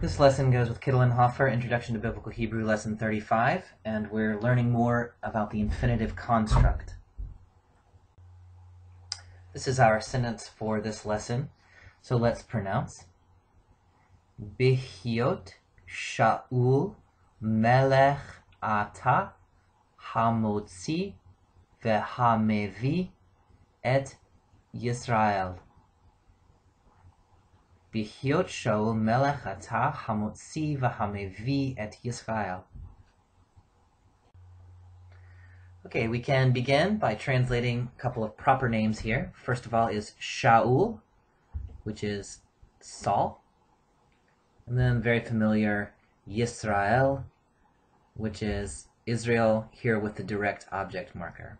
This lesson goes with Kittel and Hoffer, Introduction to Biblical Hebrew, Lesson 35, and we're learning more about the infinitive construct. This is our sentence for this lesson, so let's pronounce. Bihyot Shaul Melech Ata Hamotzi Vehamevi et Yisrael. Bihyot Shaul Melech Ata Hamotzi Vehamevi et Yisrael. Okay, we can begin by translating a couple of proper names here. First of all is Shaul, which is Saul. And then very familiar Yisrael, which is Israel, here with the direct object marker.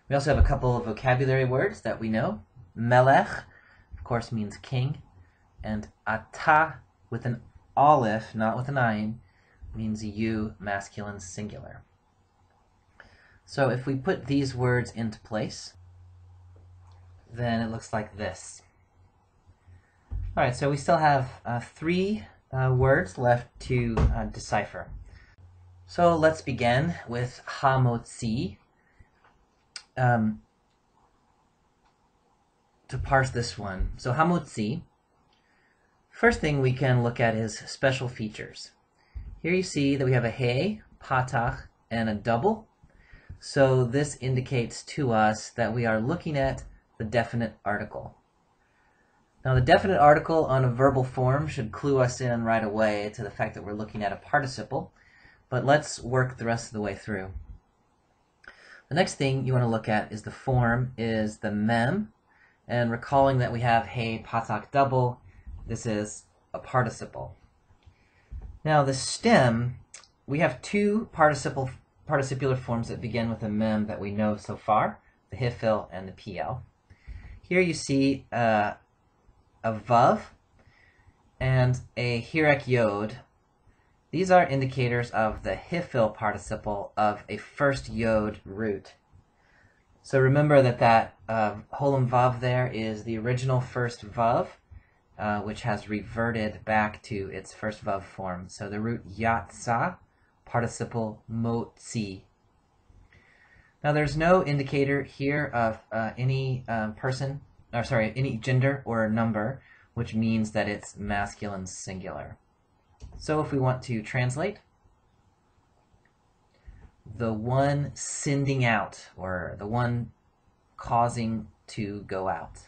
We also have a couple of vocabulary words that we know. Melech, of course, means king, and Ata, with an aleph, not with an ayin, means you, masculine singular. So if we put these words into place, then it looks like this. All right, so we still have three words left to decipher. So let's begin with Hamotzi. To parse this one. So Hamotzi, first thing we can look at is special features. Here you see that we have a hey, patach, and a double. So this indicates to us that we are looking at the definite article. Now the definite article on a verbal form should clue us in right away to the fact that we're looking at a participle, but let's work the rest of the way through. The next thing you want to look at is the form is the mem, and recalling that we have hey, patach, double, this is a participle. Now the stem, we have two participular forms that begin with a mem that we know so far, the hifil and the pl. Here you see a vav and a hirek yod. These are indicators of the hifil participle of a first yod root. So remember that holem vav there is the original first vav, which has reverted back to its first vav form. So the root yatsa, participle motzi. Now there's no indicator here of any any gender or number, which means that it's masculine singular. So if we want to translate, the one sending out, or the one causing to go out.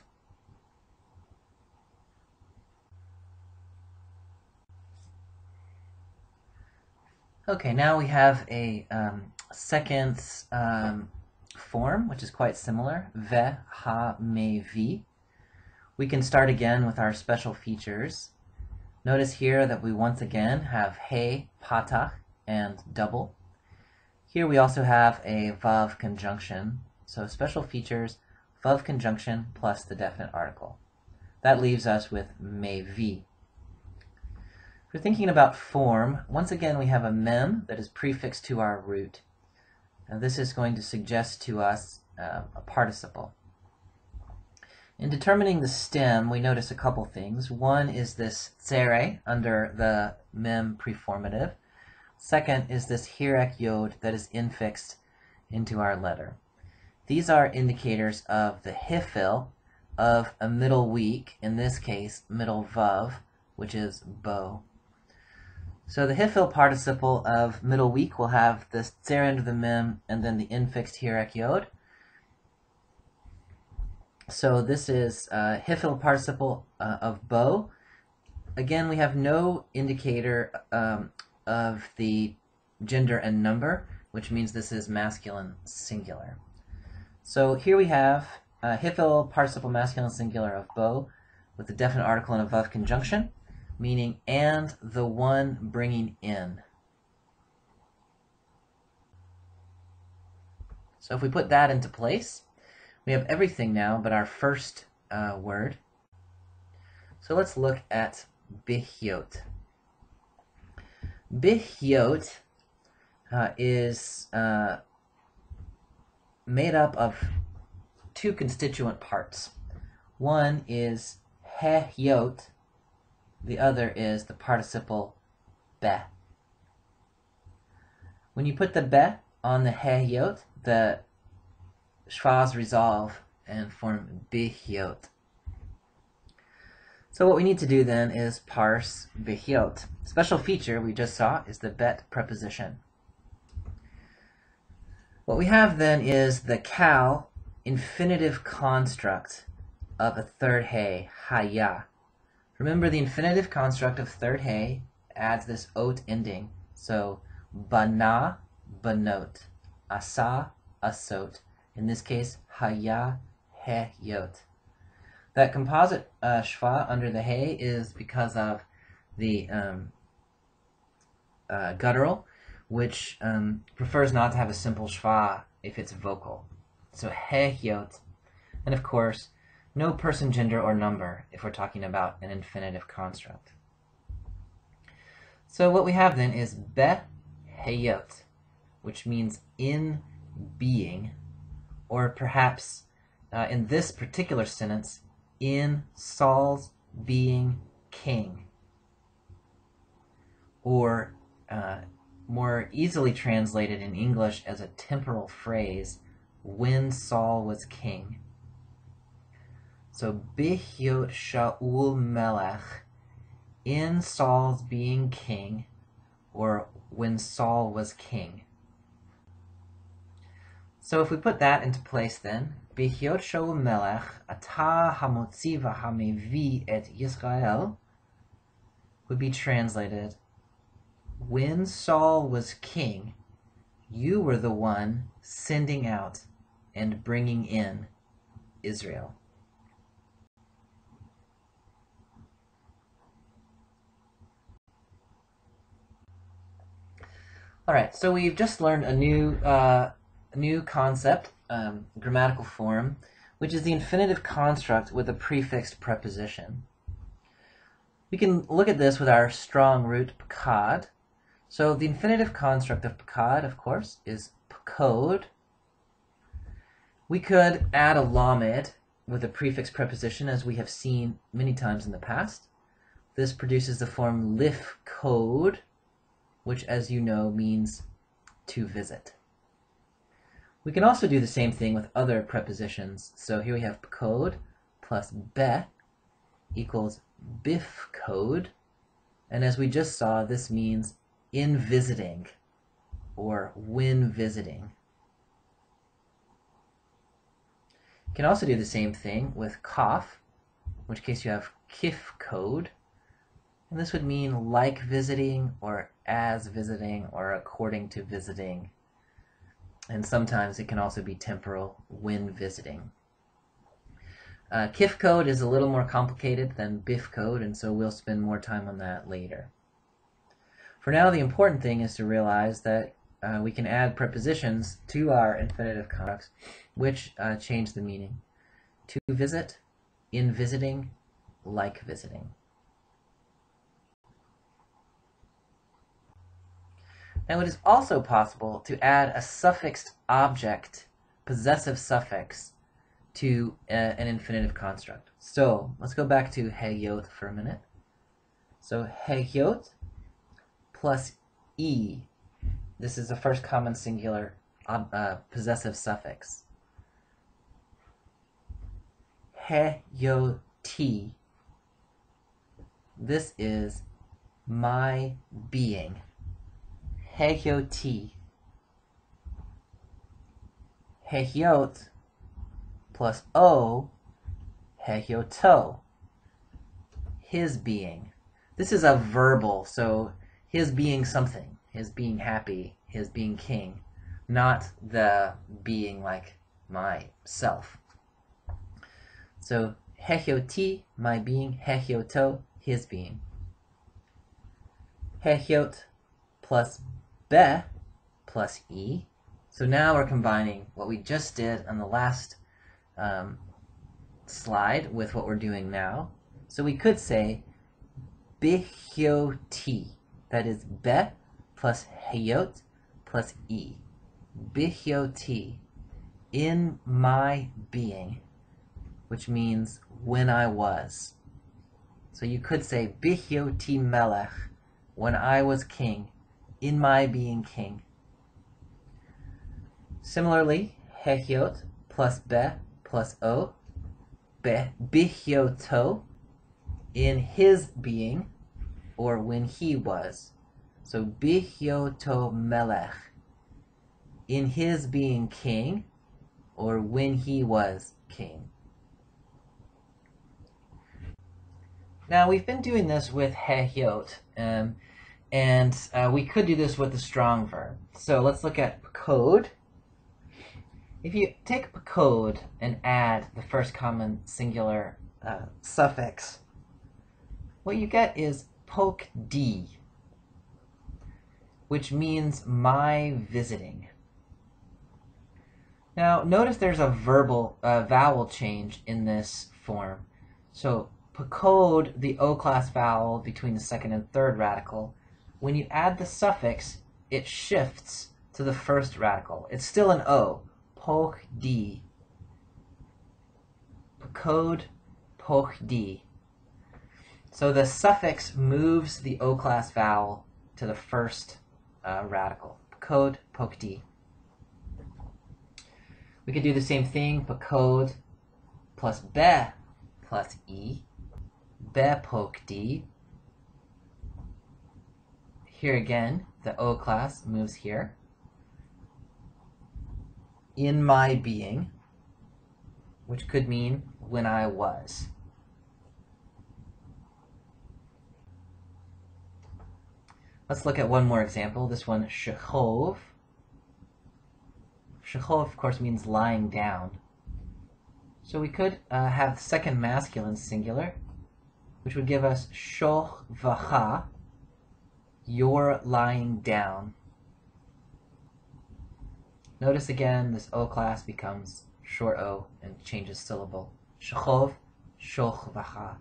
Okay, now we have a second form, which is quite similar, ve, ha, me, vi. We can start again with our special features. Notice here that we once again have hey, patach, and double. Here we also have a vav conjunction. So special features, vav conjunction plus the definite article. That leaves us with me, vi. If we're thinking about form, once again we have a mem that is prefixed to our root. And this is going to suggest to us a participle. In determining the stem, we notice a couple things. One is this tsere under the mem preformative. Second is this hirek yod that is infixed into our letter. These are indicators of the hifil of a middle weak, in this case middle vav, which is bo. So the hifil participle of middle weak will have the tsere under the mem and then the infixed hirek yod. So this is hifil participle of bo. Again, we have no indicator of the gender and number, which means this is masculine singular. So here we have hifil participle masculine singular of bo with the definite article and a vav conjunction, meaning and the one bringing in. So if we put that into place, we have everything now but our first word. So let's look at bihyot. Bihyot is made up of two constituent parts. One is hehyot, The other is the participle be. When you put the be on the heyot, the shvas resolve and form bihyot. So what we need to do then is parse bihyot. Special feature we just saw is the bet preposition. What we have then is the kal infinitive construct of a third hay, haya. Remember, the infinitive construct of third hay adds this ot ending. So bana, banot, asa, asot. In this case, haya, heyot. That composite shva under the hay is because of the guttural, which prefers not to have a simple shva if it's vocal. So heyot, and of course, no person, gender, or number if we're talking about an infinitive construct. So what we have then is be heyot, which means in being, or perhaps in this particular sentence, in Saul's being king. Or more easily translated in English as a temporal phrase, when Saul was king. So bihyot Shaul melech, in Saul's being king, or when Saul was king. So if we put that into place then, bihyot Shaul melech, ata hamotzi v'hamevi et Yisrael, would be translated, when Saul was king, you were the one sending out and bringing in Israel. All right, so we've just learned a new concept, grammatical form, which is the infinitive construct with a prefixed preposition. We can look at this with our strong root pkad. So the infinitive construct of pkad, of course, is pkod. We could add a lamed with a prefix preposition, as we have seen many times in the past. This produces the form lifkod, which, as you know, means to visit. We can also do the same thing with other prepositions. So here we have pkod plus be equals bifkod. And as we just saw, this means in visiting or when visiting. You can also do the same thing with kaf, in which case you have kifkod. And this would mean like visiting or as visiting or according to visiting. And sometimes it can also be temporal, when visiting. Kifkod is a little more complicated than bifkod, and so we'll spend more time on that later. For now, the important thing is to realize that we can add prepositions to our infinitive constructs, which change the meaning. To visit, in visiting, like visiting. Now, it is also possible to add a suffixed object, possessive suffix, to an infinitive construct. So let's go back to heyot for a minute. So heyot plus e. This is the first common singular possessive suffix. Heyoti. This is my being. Heyoti. Heyot plus o, heyoto. His being. This is a verbal, so his being something, his being happy, his being king, not the being like myself. So heyoti, my being, heyoto, his being. Heyot plus be plus e. So now we're combining what we just did on the last slide with what we're doing now. So we could say bihyoti. That is be plus heyot plus e. Bihyoti, in my being, which means when I was. So you could say bihyoti melech, when I was king, in my being king. Similarly, hehyot plus be plus o, bihyoto, in his being, or when he was. So bihyoto melech, in his being king, or when he was king. Now we've been doing this with hehyot, and we could do this with the strong verb. So let's look at pakod. If you take pakod and add the first common singular suffix, what you get is pokdi, which means my visiting. Now notice there's a vowel change in this form. So pakod, the O-class vowel between the second and third radical, when you add the suffix, it shifts to the first radical. It's still an O. Pokdi. Pakod, pokdi. So the suffix moves the O-class vowel to the first radical. Pakod, pokdi. We could do the same thing. Pakod plus be plus e. Be pokdi. Here again, the O-class moves here. In my being, which could mean when I was. Let's look at one more example. This one, shechov. Shechov, of course, means lying down. So we could have the second masculine singular, which would give us shoch vacha, you're lying down. Notice again, this O-class becomes short O and changes syllable. Shechov, shoch vacha.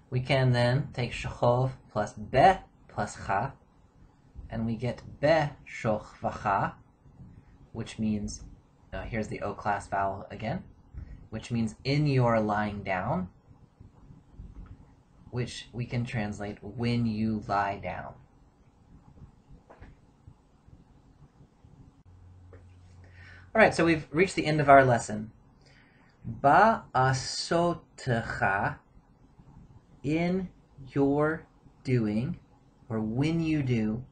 We can then take shechov plus be plus cha, and we get be shoch vacha, which means, here's the O-class vowel again, which means in your lying down, which we can translate when you lie down. All right, so we've reached the end of our lesson. Ba'asotecha, in your doing, or when you do,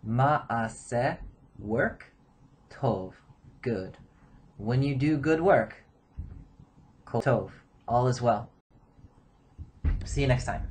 ma'aseh, work, tov, good. When you do good work, kol tov, all is well. See you next time.